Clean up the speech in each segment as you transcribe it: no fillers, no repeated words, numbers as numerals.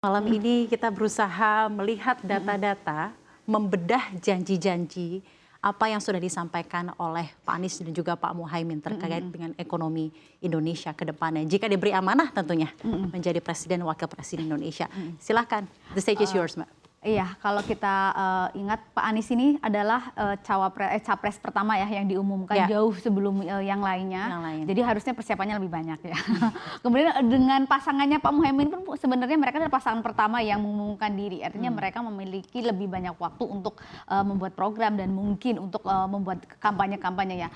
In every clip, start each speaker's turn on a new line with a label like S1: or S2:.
S1: Malam ini kita berusaha melihat data-data, membedah janji-janji apa yang sudah disampaikan oleh Pak Anies dan juga Pak Muhaimin terkait dengan ekonomi Indonesia ke depannya. Jika diberi amanah tentunya menjadi Presiden Wakil Presiden Indonesia. Silakan, the stage is yours, Mbak.
S2: Iya, kalau kita ingat Pak Anies ini adalah capres pertama ya yang diumumkan jauh sebelum yang lainnya. Jadi harusnya persiapannya lebih banyak ya. Kemudian dengan pasangannya Pak Muhaimin pun sebenarnya mereka adalah pasangan pertama yang mengumumkan diri. Artinya mereka memiliki lebih banyak waktu untuk membuat program dan mungkin untuk membuat kampanye-kampanye ya.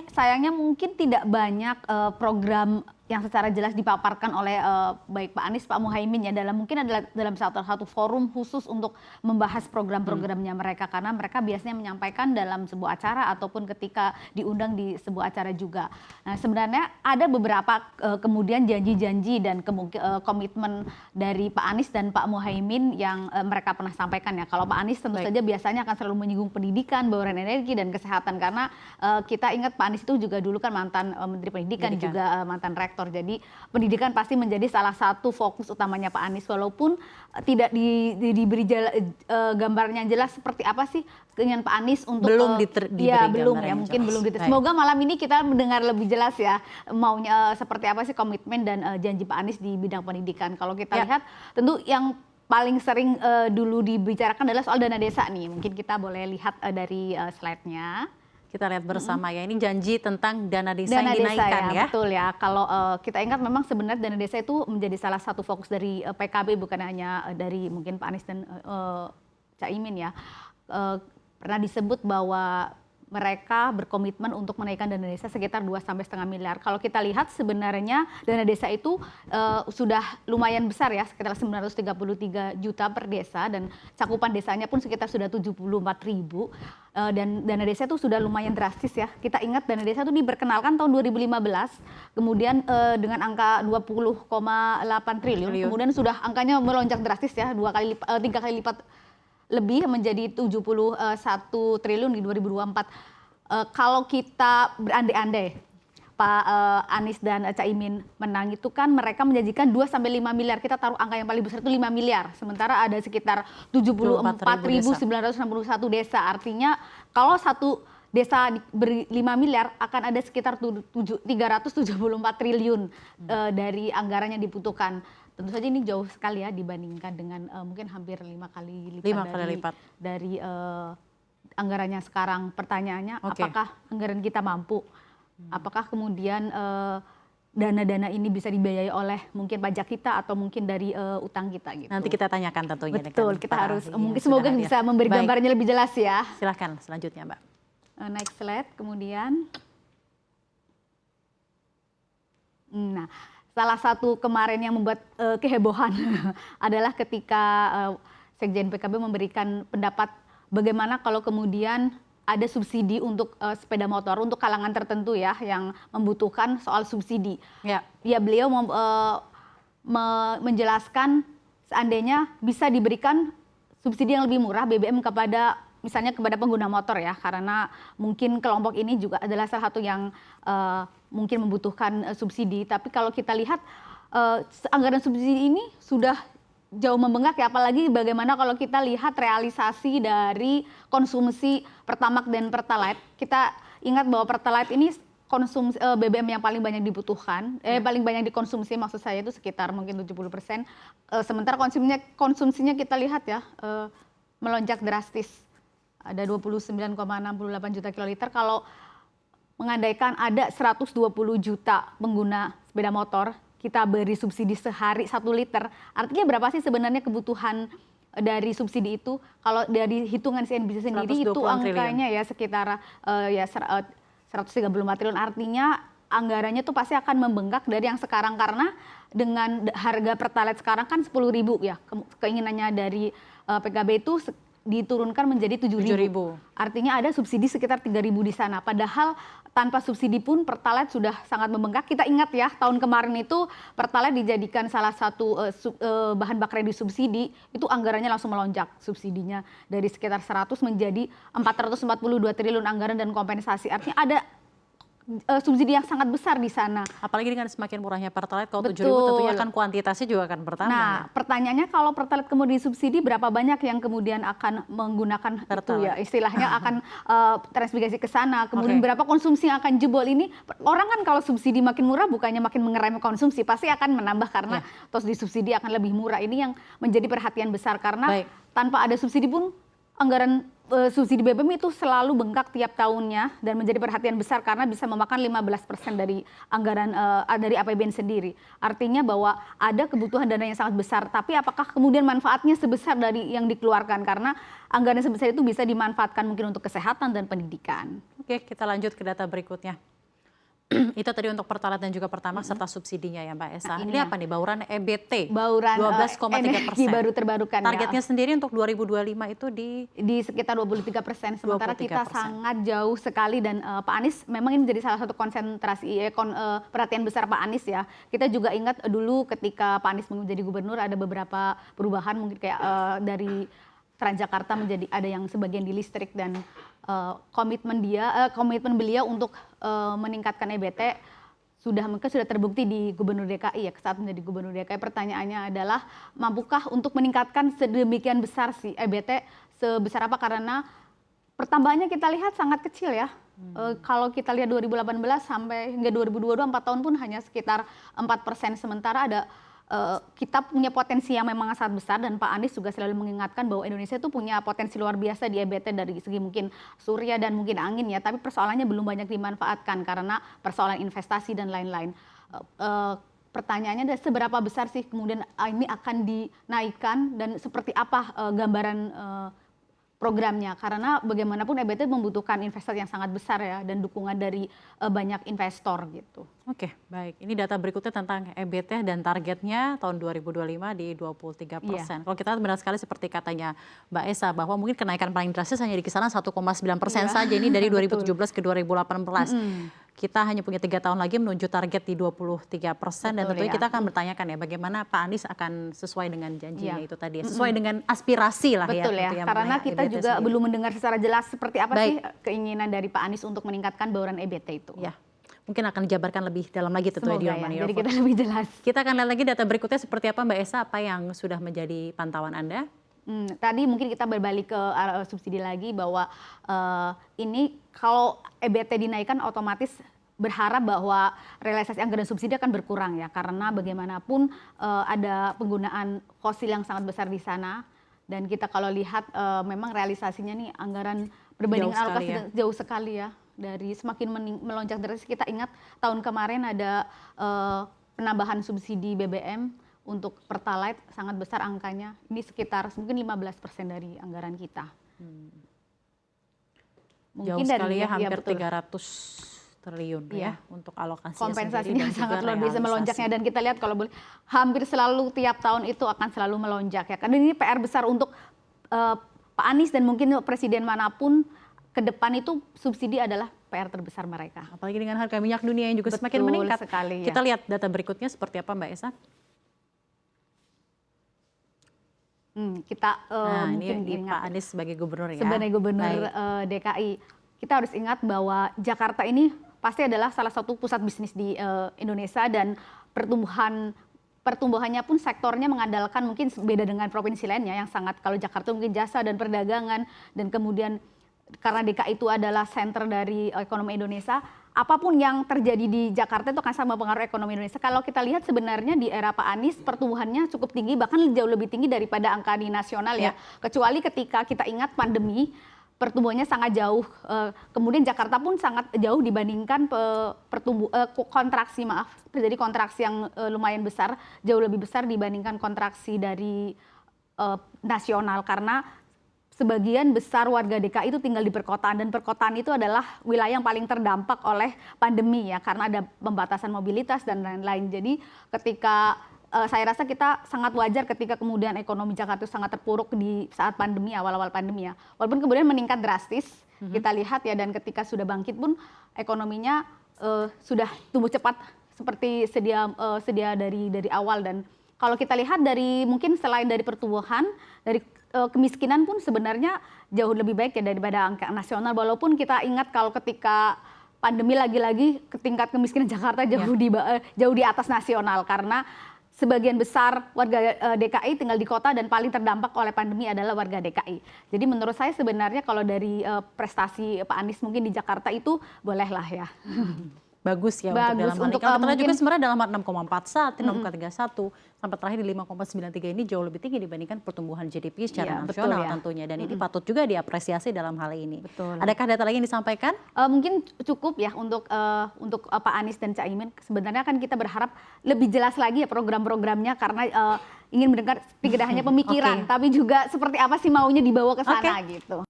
S2: Sayangnya mungkin tidak banyak program yang secara jelas dipaparkan oleh baik Pak Anies, Pak Muhaimin ya mungkin adalah dalam satu forum khusus untuk membahas program-programnya mereka, karena mereka biasanya menyampaikan dalam sebuah acara ataupun ketika diundang di sebuah acara juga. Nah, sebenarnya ada beberapa kemudian janji-janji dan komitmen dari Pak Anies dan Pak Muhaimin yang mereka pernah sampaikan ya. Kalau Pak Anies tentu saja biasanya akan selalu menyinggung pendidikan, bauran energi dan kesehatan, karena kita ingat Pak Anies itu juga dulu kan mantan Menteri Pendidikan, juga mantan rektor. Jadi pendidikan pasti menjadi salah satu fokus utamanya Pak Anies, walaupun tidak diberi gambarnya jelas seperti apa sih keinginan Pak Anies untuk
S1: belum diberi
S2: belum ya, mungkin belum diberi. Semoga malam ini kita mendengar lebih jelas ya maunya seperti apa sih komitmen dan janji Pak Anies di bidang pendidikan. Kalau kita lihat tentu yang paling sering dulu dibicarakan adalah soal dana desa nih. Mungkin kita boleh lihat dari slide-nya.
S1: Kita lihat bersama ya, ini janji tentang dana desa yang dinaikkan ya.
S2: Betul ya, kalau kita ingat memang sebenarnya dana desa itu menjadi salah satu fokus dari PKB, bukan hanya dari mungkin Pak Anies dan Caimin ya. Pernah disebut bahwa mereka berkomitmen untuk menaikkan dana desa sekitar 2,5 miliar. Kalau kita lihat sebenarnya dana desa itu sudah lumayan besar ya, sekitar 933 juta per desa, dan cakupan desanya pun sekitar sudah 74.000. Dan dana desa itu sudah lumayan drastis ya. Kita ingat dana desa itu diperkenalkan tahun 2015, kemudian dengan angka 20,8 triliun, kemudian sudah angkanya melonjak drastis ya, 3 kali lipat lebih menjadi 71 triliun di 2024. Kalau kita berandai-andai Pak Anies dan Caimin menang, itu kan mereka menjanjikan 2-5 miliar. Kita taruh angka yang paling besar itu 5 miliar. Sementara ada sekitar 74.961 desa. Artinya kalau satu desa beri 5 miliar akan ada sekitar 374 triliun dari anggaran yang dibutuhkan. Tentu saja ini jauh sekali ya dibandingkan dengan mungkin hampir 5 kali lipat dari anggarannya sekarang. Pertanyaannya, apakah anggaran kita mampu? Apakah kemudian dana-dana ini bisa dibiayai oleh mungkin pajak kita atau mungkin dari utang kita gitu.
S1: Nanti kita tanyakan tentunya.
S2: Betul, kita harus mungkin semoga bisa memberi gambarnya lebih jelas ya.
S1: Silahkan selanjutnya Mbak.
S2: Next slide kemudian. Nah, salah satu kemarin yang membuat kehebohan adalah ketika Sekjen PKB memberikan pendapat bagaimana kalau kemudian ada subsidi untuk sepeda motor untuk kalangan tertentu ya yang membutuhkan soal subsidi. Ya beliau menjelaskan seandainya bisa diberikan subsidi yang lebih murah BBM kepada misalnya kepada pengguna motor ya, karena mungkin kelompok ini juga adalah salah satu yang mungkin membutuhkan subsidi. Tapi kalau kita lihat anggaran subsidi ini sudah jauh membengkak ya, apalagi bagaimana kalau kita lihat realisasi dari konsumsi Pertamax dan Pertalite. Kita ingat bahwa Pertalite ini konsumsi BBM yang paling banyak dibutuhkan, paling banyak dikonsumsi maksud saya itu sekitar mungkin 70%. Sementara konsumsinya kita lihat ya melonjak drastis. Ada 29,68 juta kiloliter. Kalau mengandaikan ada 120 juta pengguna sepeda motor, kita beri subsidi sehari 1 liter. Artinya berapa sih sebenarnya kebutuhan dari subsidi itu? Kalau dari hitungan CNBC sendiri itu angkanya ya sekitar 134 triliun. Artinya anggarannya tuh pasti akan membengkak dari yang sekarang, karena dengan harga Pertalite sekarang kan 10.000 ya. Keinginannya dari PKB itu diturunkan menjadi 7.000. Artinya ada subsidi sekitar 3.000 di sana. Padahal tanpa subsidi pun Pertalite sudah sangat membengkak. Kita ingat ya, tahun kemarin itu Pertalite dijadikan salah satu bahan bakar yang disubsidi, itu anggarannya langsung melonjak subsidinya dari sekitar 100 menjadi 442 triliun anggaran dan kompensasi. Artinya ada subsidi yang sangat besar di sana.
S1: Apalagi dengan semakin murahnya Pertalite, kalau 7.000
S2: Betul.
S1: tentunya akan kuantitasnya juga akan bertambah.
S2: Nah,
S1: ya.
S2: pertanyaannya kalau Pertalite kemudian disubsidi, berapa banyak yang kemudian akan menggunakan itu
S1: Pertalite.
S2: ya, istilahnya akan transmigrasi ke sana. Kemudian
S1: Oke.
S2: berapa konsumsi yang akan jebol ini? Orang kan kalau subsidi makin murah bukannya makin mengerem konsumsi, pasti akan menambah karena tos disubsidi akan lebih murah. Ini yang menjadi perhatian besar karena
S1: Baik.
S2: tanpa ada subsidi pun anggaran subsidi BBM itu selalu bengkak tiap tahunnya dan menjadi perhatian besar karena bisa memakan 15% dari anggaran dari APBN sendiri. Artinya bahwa ada kebutuhan dana yang sangat besar, tapi apakah kemudian manfaatnya sebesar dari yang dikeluarkan? Karena anggaran sebesar itu bisa dimanfaatkan mungkin untuk kesehatan dan pendidikan.
S1: Oke, kita lanjut ke data berikutnya. Itu tadi untuk Pertalite dan juga Pertamax serta subsidinya ya Mbak Esa.
S2: Nah,
S1: ini apa nih, bauran EBT?
S2: Bauran
S1: 12,3%.
S2: energi baru terbarukan.
S1: Targetnya sendiri untuk 2025 itu di
S2: sekitar 23%. Sementara
S1: 23%.
S2: kita sangat jauh sekali dan Pak Anies memang ini menjadi salah satu konsentrasi perhatian besar Pak Anies ya. Kita juga ingat dulu ketika Pak Anies menjadi gubernur ada beberapa perubahan mungkin kayak dari Transjakarta menjadi ada yang sebagian di listrik dan komitmen beliau untuk meningkatkan EBT mungkin sudah terbukti di Gubernur DKI ya, saat menjadi Gubernur DKI. Pertanyaannya adalah mampukah untuk meningkatkan sedemikian besar si EBT sebesar apa, karena pertambahannya kita lihat sangat kecil ya. Kalau kita lihat 2018 sampai hingga 2022 4 tahun pun hanya sekitar 4%, sementara ada kita punya potensi yang memang sangat besar dan Pak Anies juga selalu mengingatkan bahwa Indonesia itu punya potensi luar biasa di EBT dari segi mungkin surya dan mungkin angin ya, tapi persoalannya belum banyak dimanfaatkan karena persoalan investasi dan lain-lain. Pertanyaannya adalah seberapa besar sih kemudian ini akan dinaikkan dan seperti apa gambaran programnya, karena bagaimanapun EBT membutuhkan investasi yang sangat besar ya dan dukungan dari banyak investor gitu.
S1: Oke, baik. Ini data berikutnya tentang EBT dan targetnya tahun 2025 di 23%. Kalau kita benar sekali seperti katanya Mbak Esa bahwa mungkin kenaikan paling drastis hanya di kisaran 1,9% saja ini dari 2017 ke 2018. Kita hanya punya 3 tahun lagi menuju target di 23%, dan tentunya kita akan bertanyakan ya bagaimana Pak Anies akan sesuai dengan janjinya itu tadi, sesuai dengan aspirasi lah
S2: Betul ya, karena kita juga
S1: sendiri.
S2: belum mendengar secara jelas seperti apa sih keinginan dari Pak Anies untuk meningkatkan bauran EBT itu.
S1: Ya, mungkin akan dijabarkan lebih dalam lagi tentunya di
S2: Semoga ya, jadi kita lebih jelas.
S1: Kita akan lihat lagi data berikutnya seperti apa Mbak Esa, apa yang sudah menjadi pantauan Anda?
S2: Tadi mungkin kita berbalik ke subsidi lagi bahwa ini kalau EBT dinaikkan otomatis berharap bahwa realisasi anggaran subsidi akan berkurang ya, karena bagaimanapun ada penggunaan fosil yang sangat besar di sana dan kita kalau lihat memang realisasinya nih anggaran berbanding alokasi jauh sekali ya, dari semakin melonjak drastis. Kita ingat tahun kemarin ada penambahan subsidi BBM untuk Pertalite sangat besar angkanya, ini sekitar mungkin 15% dari anggaran kita.
S1: Mungkin jauh sekali ya, hampir 300 triliun ya untuk alokasi
S2: kompensasinya sangat luar biasa melonjaknya, dan kita lihat kalau boleh hampir selalu tiap tahun itu akan selalu melonjak ya, karena ini PR besar untuk Pak Anies dan mungkin presiden manapun ke depan itu subsidi adalah PR terbesar mereka.
S1: Apalagi dengan harga minyak dunia yang juga semakin meningkat.
S2: Sekali, ya.
S1: Kita lihat data berikutnya seperti apa Mbak Esa.
S2: Nah,
S1: mungkin ini Pak Anies sebagai gubernur ya.
S2: Sebagai gubernur DKI, kita harus ingat bahwa Jakarta ini pasti adalah salah satu pusat bisnis di Indonesia dan pertumbuhannya pun sektornya mengandalkan mungkin beda dengan provinsi lainnya yang sangat, kalau Jakarta mungkin jasa dan perdagangan, dan kemudian karena DKI itu adalah center dari ekonomi Indonesia, apapun yang terjadi di Jakarta itu akan sama mempengaruhi ekonomi Indonesia. Kalau kita lihat sebenarnya di era Pak Anies pertumbuhannya cukup tinggi, bahkan jauh lebih tinggi daripada angka di nasional ya. Kecuali ketika kita ingat pandemi, pertumbuhannya sangat jauh. Kemudian Jakarta pun sangat jauh dibandingkan terjadi kontraksi yang lumayan besar, jauh lebih besar dibandingkan kontraksi dari nasional, karena sebagian besar warga DKI itu tinggal di perkotaan, dan perkotaan itu adalah wilayah yang paling terdampak oleh pandemi ya, karena ada pembatasan mobilitas dan lain-lain. Jadi ketika saya rasa kita sangat wajar ketika kemudian ekonomi Jakarta sangat terpuruk di saat pandemi, awal-awal pandemi ya. Walaupun kemudian meningkat drastis, kita lihat ya, dan ketika sudah bangkit pun ekonominya sudah tumbuh cepat seperti sedia dari awal. Dan kalau kita lihat dari mungkin selain dari pertumbuhan, dari kemiskinan pun sebenarnya jauh lebih baik ya daripada angka nasional. Walaupun kita ingat kalau ketika pandemi lagi-lagi tingkat kemiskinan Jakarta jauh di atas nasional karena sebagian besar warga DKI tinggal di kota dan paling terdampak oleh pandemi adalah warga DKI. Jadi menurut saya sebenarnya kalau dari prestasi Pak Anies mungkin di Jakarta itu bolehlah ya.
S1: Bagus ya
S2: Bagus
S1: untuk dalam hal ini.
S2: untuk,
S1: Kalau kita lihat juga
S2: mungkin
S1: sebenarnya dalam 6,41, 6,31 sampai terakhir di 5,93 ini jauh lebih tinggi dibandingkan pertumbuhan GDP secara
S2: Iya, betul
S1: nasional
S2: ya.
S1: tentunya, dan ini patut juga diapresiasi dalam hal ini.
S2: Betul.
S1: Adakah data lagi yang disampaikan?
S2: Mungkin cukup ya untuk Pak Anies dan Caimin. Sebenarnya kan kita berharap lebih jelas lagi ya program-programnya karena ingin mendengar tidak hanya pemikiran, tapi juga seperti apa sih maunya dibawa ke sana gitu.